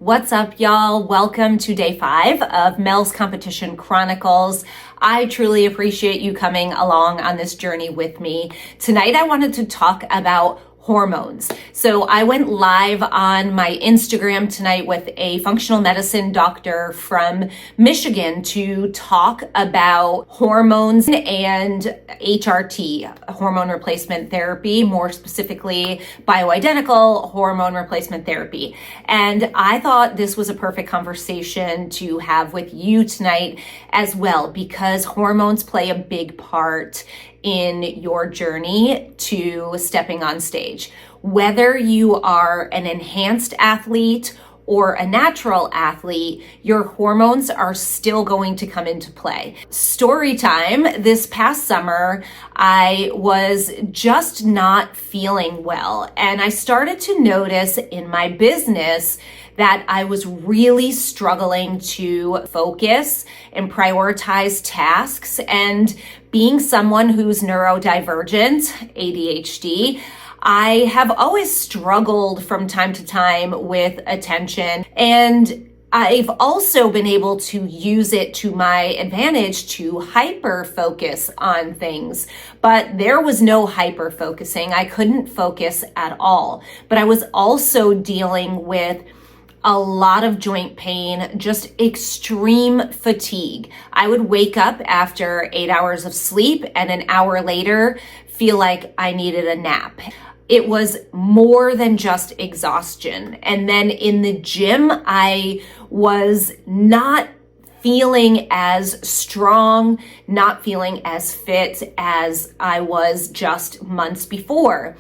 What's up, y'all? Welcome to day 5 of Mel's Competition Chronicles. I truly appreciate you coming along on this journey with me. Tonight, I wanted to talk about hormones. So I went live on my Instagram tonight with a functional medicine doctor from Michigan to talk about hormones and HRT, hormone replacement therapy, more specifically bioidentical hormone replacement therapy. And I thought this was a perfect conversation to have with you tonight as well, because hormones play a big part in your journey to stepping on stage. Whether you are an enhanced athlete or a natural athlete, your hormones are still going to come into play. Story time, this past summer, I was just not feeling well, and I started to notice in my business that I was really struggling to focus and prioritize tasks. And being someone who's neurodivergent, ADHD, I have always struggled from time to time with attention, and I've also been able to use it to my advantage to hyper focus on things, but there was no hyper focusing. I couldn't focus at all, but I was also dealing with a lot of joint pain, just extreme fatigue. I would wake up after 8 hours of sleep and an hour later feel like I needed a nap. It was more than just exhaustion. And then in the gym, I was not feeling as strong, not feeling as fit as I was just months before.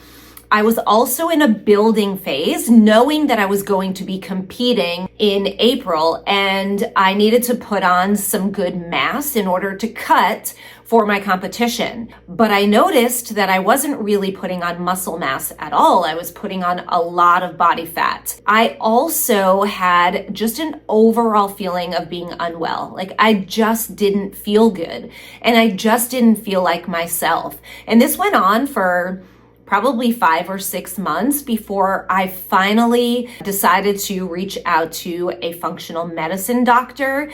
I was also in a building phase, knowing that I was going to be competing in April, and I needed to put on some good mass in order to cut for my competition. But I noticed that I wasn't really putting on muscle mass at all. I was putting on a lot of body fat. I also had just an overall feeling of being unwell. Like I just didn't feel good, and I just didn't feel like myself. And this went on for probably 5 or 6 months before I finally decided to reach out to a functional medicine doctor.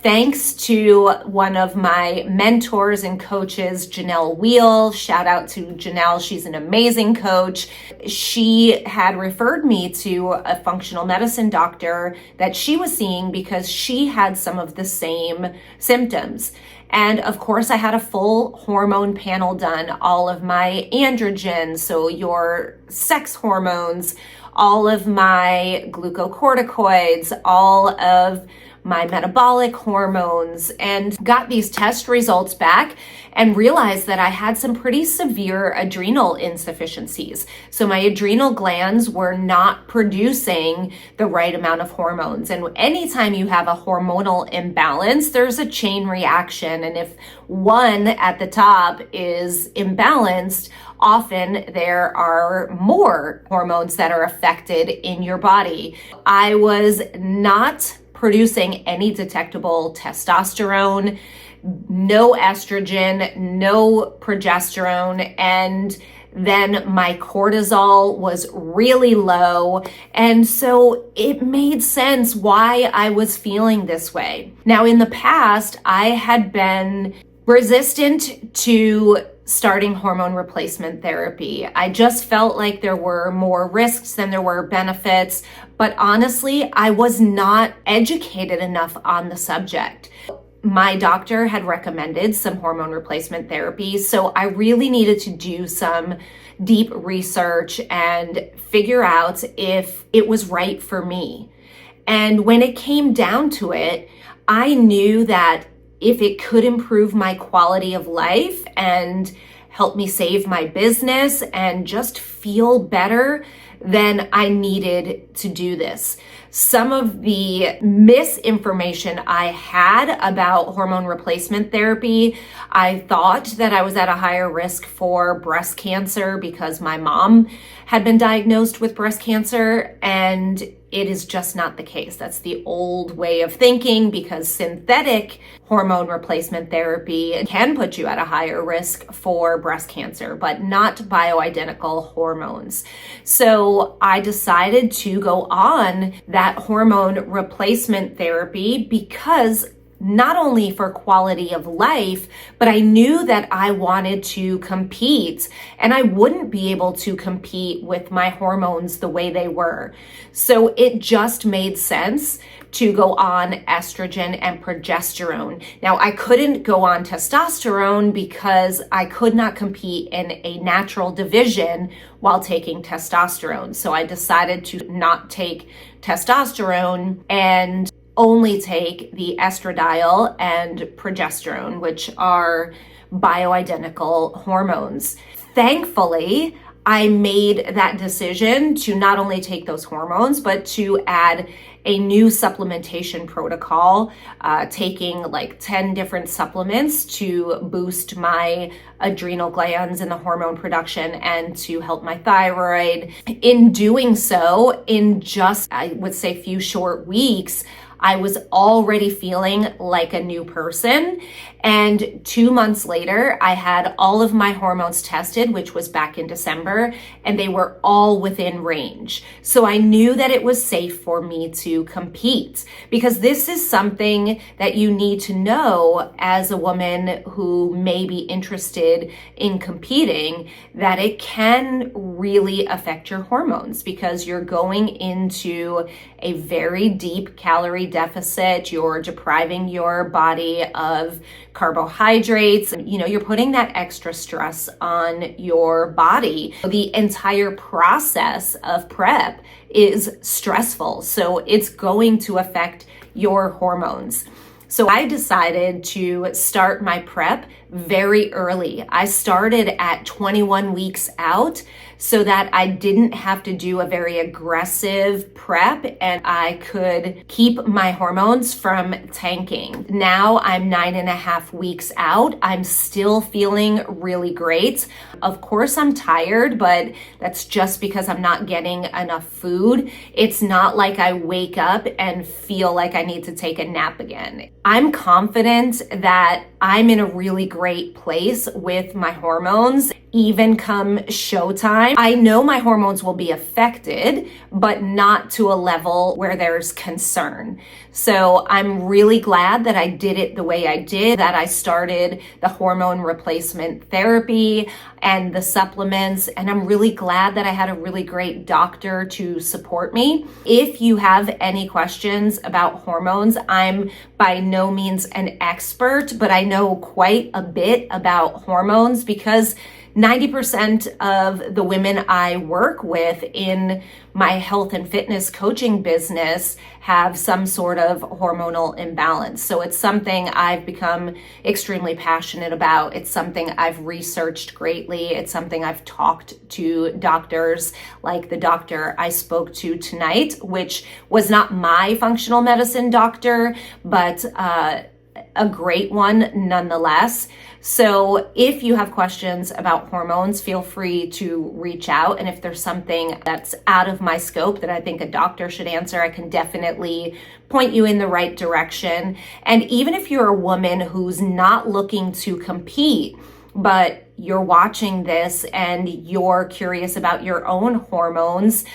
Thanks to one of my mentors and coaches, Janelle Wheel. Shout out to Janelle. She's an amazing coach. She had referred me to a functional medicine doctor that she was seeing because she had some of the same symptoms. And of course, I had a full hormone panel done, all of my androgens, so your sex hormones, all of my glucocorticoids, all of my metabolic hormones, and got these test results back and realized that I had some pretty severe adrenal insufficiencies. So my adrenal glands were not producing the right amount of hormones. And anytime you have a hormonal imbalance, there's a chain reaction. And if one at the top is imbalanced, often there are more hormones that are affected in your body. I was not producing any detectable testosterone, no estrogen, no progesterone, and then my cortisol was really low. And so it made sense why I was feeling this way. Now, in the past, I had been resistant to starting hormone replacement therapy. I just felt like there were more risks than there were benefits, but honestly, I was not educated enough on the subject. My doctor had recommended some hormone replacement therapy, so I really needed to do some deep research and figure out if it was right for me. And when it came down to it, I knew that if it could improve my quality of life and help me save my business and just feel better, then I needed to do this. Some of the misinformation I had about hormone replacement therapy, I thought that I was at a higher risk for breast cancer because my mom had been diagnosed with breast cancer, and it is just not the case. That's the old way of thinking, because synthetic hormone replacement therapy can put you at a higher risk for breast cancer, but not bioidentical hormones. So I decided to go on that hormone replacement therapy because not only for quality of life, but I knew that I wanted to compete, and I wouldn't be able to compete with my hormones the way they were. So it just made sense to go on estrogen and progesterone. Now, I couldn't go on testosterone because I could not compete in a natural division while taking testosterone. So I decided to not take testosterone and only take the estradiol and progesterone, which are bioidentical hormones. Thankfully, I made that decision to not only take those hormones, but to add a new supplementation protocol, taking like 10 different supplements to boost my adrenal glands and the hormone production and to help my thyroid. In doing so, in just, I would say, few short weeks, I was already feeling like a new person. And 2 months later, I had all of my hormones tested, which was back in December, and they were all within range. So I knew that it was safe for me to compete, because this is something that you need to know as a woman who may be interested in competing, that it can really affect your hormones because you're going into a very deep calorie deficit. You're depriving your body of carbohydrates. You're putting that extra stress on your body. The entire process of prep is stressful, so it's going to affect your hormones. So I decided to start my prep very early. I started at 21 weeks out so that I didn't have to do a very aggressive prep and I could keep my hormones from tanking. Now I'm 9.5 weeks out. I'm still feeling really great. Of course, I'm tired, but that's just because I'm not getting enough food. It's not like I wake up and feel like I need to take a nap again. I'm confident that I'm in a really great place with my hormones, even come showtime. I know my hormones will be affected, but not to a level where there's concern. So I'm really glad that I did it the way I did, that I started the hormone replacement therapy and the supplements, and I'm really glad that I had a really great doctor to support me. If you have any questions about hormones, I'm by no means an expert, but I know quite a bit about hormones because 90% of the women I work with in my health and fitness coaching business have some sort of hormonal imbalance. So it's something I've become extremely passionate about. It's something I've researched greatly. It's something I've talked to doctors like the doctor I spoke to tonight, which was not my functional medicine doctor, but a great one nonetheless. So if you have questions about hormones, feel free to reach out. And if there's something that's out of my scope that I think a doctor should answer, I can definitely point you in the right direction. And even if you're a woman who's not looking to compete, but you're watching this and you're curious about your own hormones,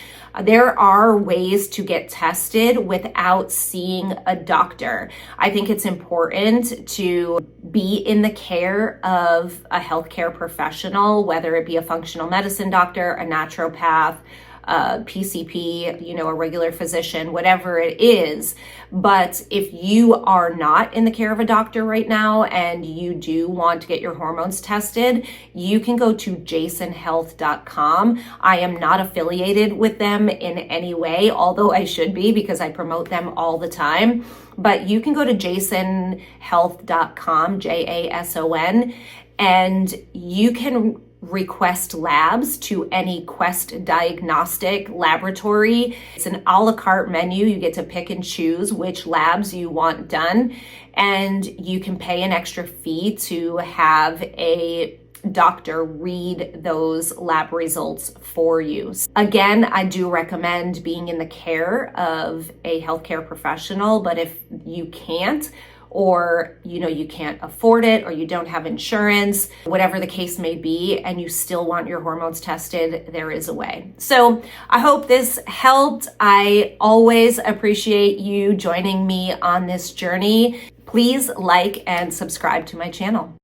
there are ways to get tested without seeing a doctor. I think it's important to be in the care of a healthcare professional, whether it be a functional medicine doctor, a naturopath, PCP, a regular physician, whatever it is. But if you are not in the care of a doctor right now and you do want to get your hormones tested, you can go to jasonhealth.com. I am not affiliated with them in any way, although I should be because I promote them all the time. But you can go to jasonhealth.com, JASON, and you can request labs to any Quest diagnostic laboratory. It's an a la carte menu. You get to pick and choose which labs you want done, and you can pay an extra fee to have a doctor read those lab results for you. Again, I do recommend being in the care of a healthcare professional, but if you can't, or you can't afford it, or you don't have insurance, whatever the case may be, and you still want your hormones tested, there is a way. So I hope this helped. I always appreciate you joining me on this journey. Please like and subscribe to my channel.